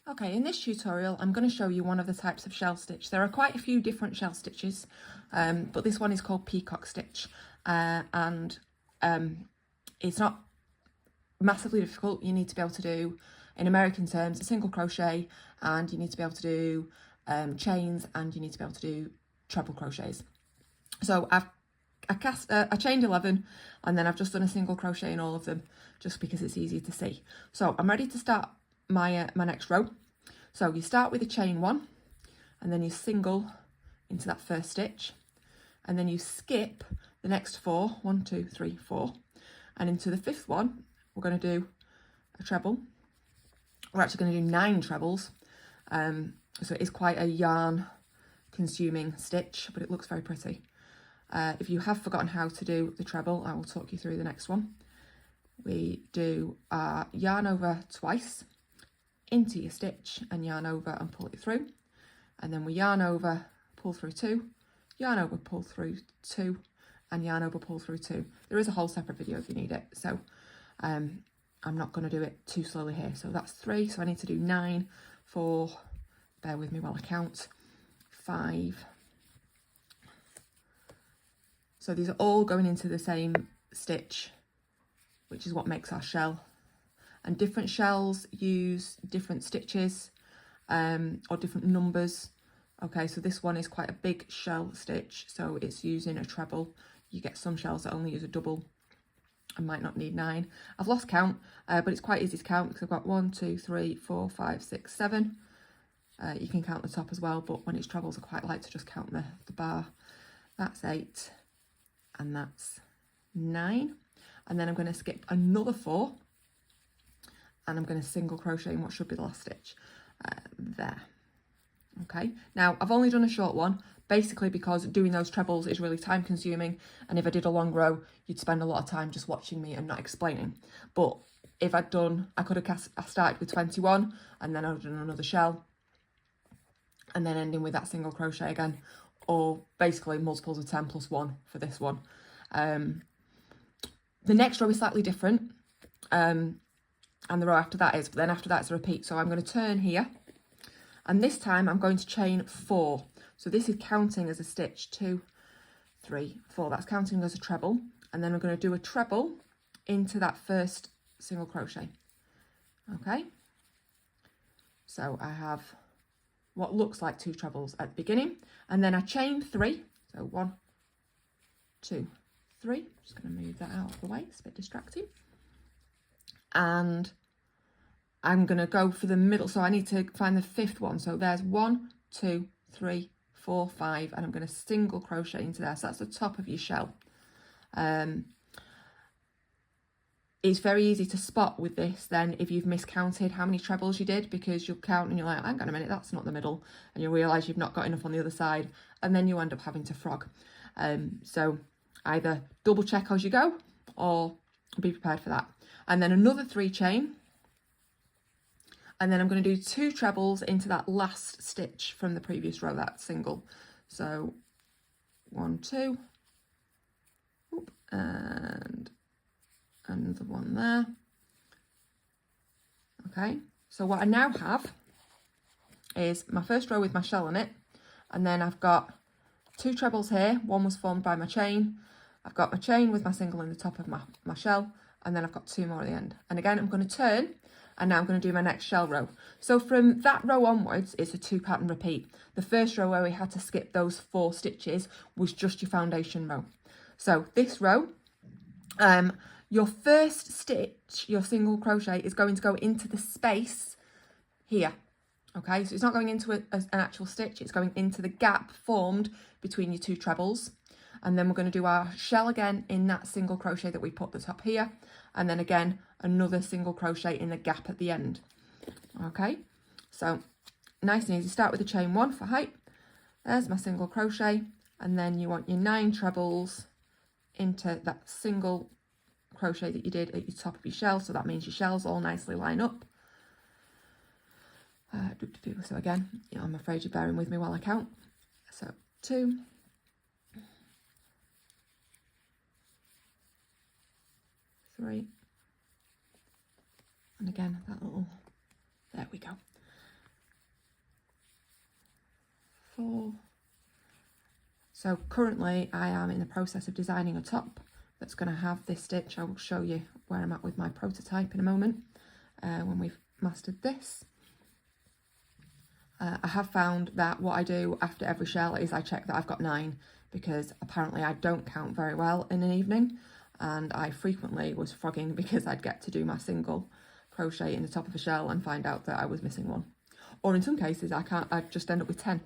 Okay, in this tutorial I'm going to show you one of the types of shell stitch. There are quite a few different shell stitches, but this one is called peacock stitch, and it's not massively difficult. You need to be able to do, in American terms, a single crochet, and you need to be able to do chains, and you need to be able to do treble crochets. So I chained 11, and then I've just done a single crochet in all of them, just because it's easier to see. So I'm ready to start my next row. So you start with a chain 1, and then you single into that first stitch, and then you skip the next 4, 1, 2, 3, 4, and into the 5th one we're going to do a treble. We're actually going to do 9 trebles, so it is quite a yarn consuming stitch, but it looks very pretty. If you have forgotten how to do the treble, I will talk you through the next one. We do our yarn over twice into your stitch and yarn over and pull it through, and then we yarn over, pull through 2, yarn over, pull through 2, and yarn over, pull through 2. There is a whole separate video if you need it, so I'm not going to do it too slowly here. So that's 3, so I need to do 9, 4, bear with me while I count, 5. So these are all going into the same stitch, which is what makes our shell. And different shells use different stitches or different numbers. Okay, so this one is quite a big shell stitch, so it's using a treble. You get some shells that only use a double and might not need 9. I've lost count, but it's quite easy to count because I've got 1, 2, 3, 4, 5, 6, 7. You can count the top as well, but when it's trebles I quite like to just count the bar. That's 8 and that's 9. And then I'm going to skip another 4, and I'm going to single crochet in what should be the last stitch there. Okay, now I've only done a short one, basically because doing those trebles is really time consuming, and if I did a long row you'd spend a lot of time just watching me and not explaining. But if I could have started with 21 and then I've done another shell and then ending with that single crochet again, or basically multiples of 10 plus 1 for this one. The next row is slightly different, and the row after that is, but then after that's a repeat. So I'm going to turn here, and this time I'm going to chain 4. So this is counting as a stitch, 2, 3, 4. That's counting as a treble, and then I'm going to do a treble into that first single crochet. Okay, so I have what looks like 2 trebles at the beginning, and then I chain 3. So 1, 2, 3. Just going to move that out of the way, it's a bit distracting. And I'm going to go for the middle, so I need to find the 5th one. So there's 1, 2, 3, 4, 5, and I'm going to single crochet into there. So that's the top of your shell. It's very easy to spot with this then if you've miscounted how many trebles you did, because you'll count and you're like, hang on a minute, that's not the middle, and you'll realise you've not got enough on the other side, and then you end up having to frog. So either double check as you go or be prepared for that. And then another 3 chain, and then I'm going to do 2 trebles into that last stitch from the previous row, that single. So 1, 2, and another one there. Okay, so what I now have is my first row with my shell in it, and then I've got 2 trebles here. One was formed by my chain. I've got my chain with my single in the top of my shell, and then I've got 2 more at the end. And again, I'm going to turn, and now I'm going to do my next shell row. So from that row onwards, it's a 2 pattern repeat. The first row where we had to skip those 4 stitches was just your foundation row. So this row, your first stitch, your single crochet, is going to go into the space here. Okay, so it's not going into an actual stitch, it's going into the gap formed between your 2 trebles. And then we're going to do our shell again in that single crochet that we put at the top here, and then again another single crochet in the gap at the end. Okay, so nice and easy. Start with a chain 1 for height. There's my single crochet, and then you want your 9 trebles into that single crochet that you did at your top of your shell. So that means your shells all nicely line up. So again, I'm afraid you're bearing with me while I count. So 2, 3, and again that little, there we go, 4. So currently I am in the process of designing a top that's going to have this stitch. I will show you where I'm at with my prototype in a moment when we've mastered this. I have found that what I do after every shell is I check that I've got 9, because apparently I don't count very well in an evening, and I frequently was frogging because I'd get to do my single crochet in the top of a shell and find out that I was missing one. Or in some cases I'd just end up with 10.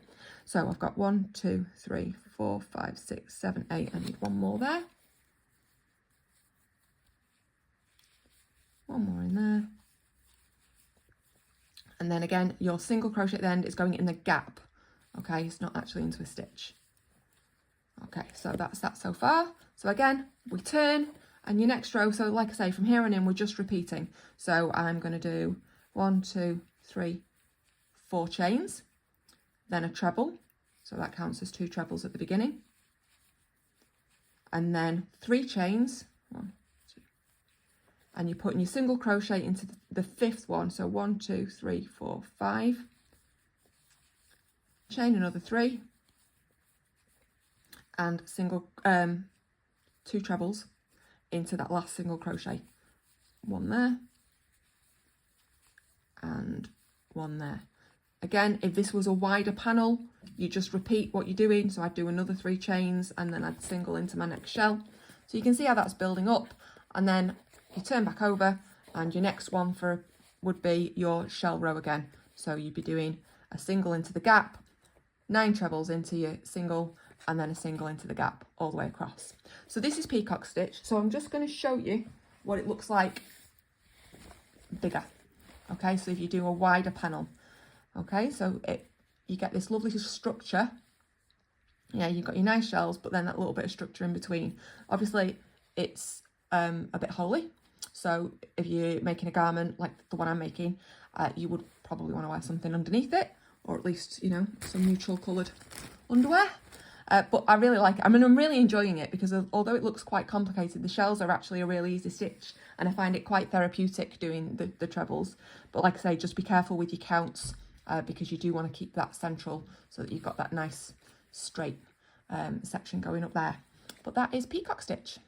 So I've got 1, 2, 3, 4, 5, 6, 7, 8. I need one more there. One more in there. And then again, your single crochet at the end is going in the gap. Okay, it's not actually into a stitch. Okay, so that's that so far. So again, we turn, and your next row, so like I say, from here on in, we're just repeating. So I'm going to do 1, 2, 3, 4 chains, then a treble. So that counts as 2 trebles at the beginning. And then 3 chains, 1, 2. And you're putting your single crochet into the 5th one. So 1, 2, 3, 4, 5. Chain another 3. And single 2 trebles into that last single crochet. 1 there. And 1 there. Again, if this was a wider panel, you just repeat what you're doing. So I'd do another 3 chains and then I'd single into my next shell. So you can see how that's building up. And then you turn back over, and your next one would be your shell row again. So you'd be doing a single into the gap, 9 trebles into your single, and then a single into the gap all the way across. So this is peacock stitch. So I'm just going to show you what it looks like bigger. Okay, so if you do a wider panel. Okay, so you get this lovely structure. Yeah, you've got your nice shells, but then that little bit of structure in between. Obviously, it's a bit holy. So if you're making a garment like the one I'm making, you would probably want to wear something underneath it, or at least, you know, some neutral coloured underwear. But I really like it. I mean, I'm really enjoying it because although it looks quite complicated, the shells are actually a really easy stitch, and I find it quite therapeutic doing the trebles. But like I say, just be careful with your counts because you do want to keep that central so that you've got that nice straight section going up there. But that is peacock stitch.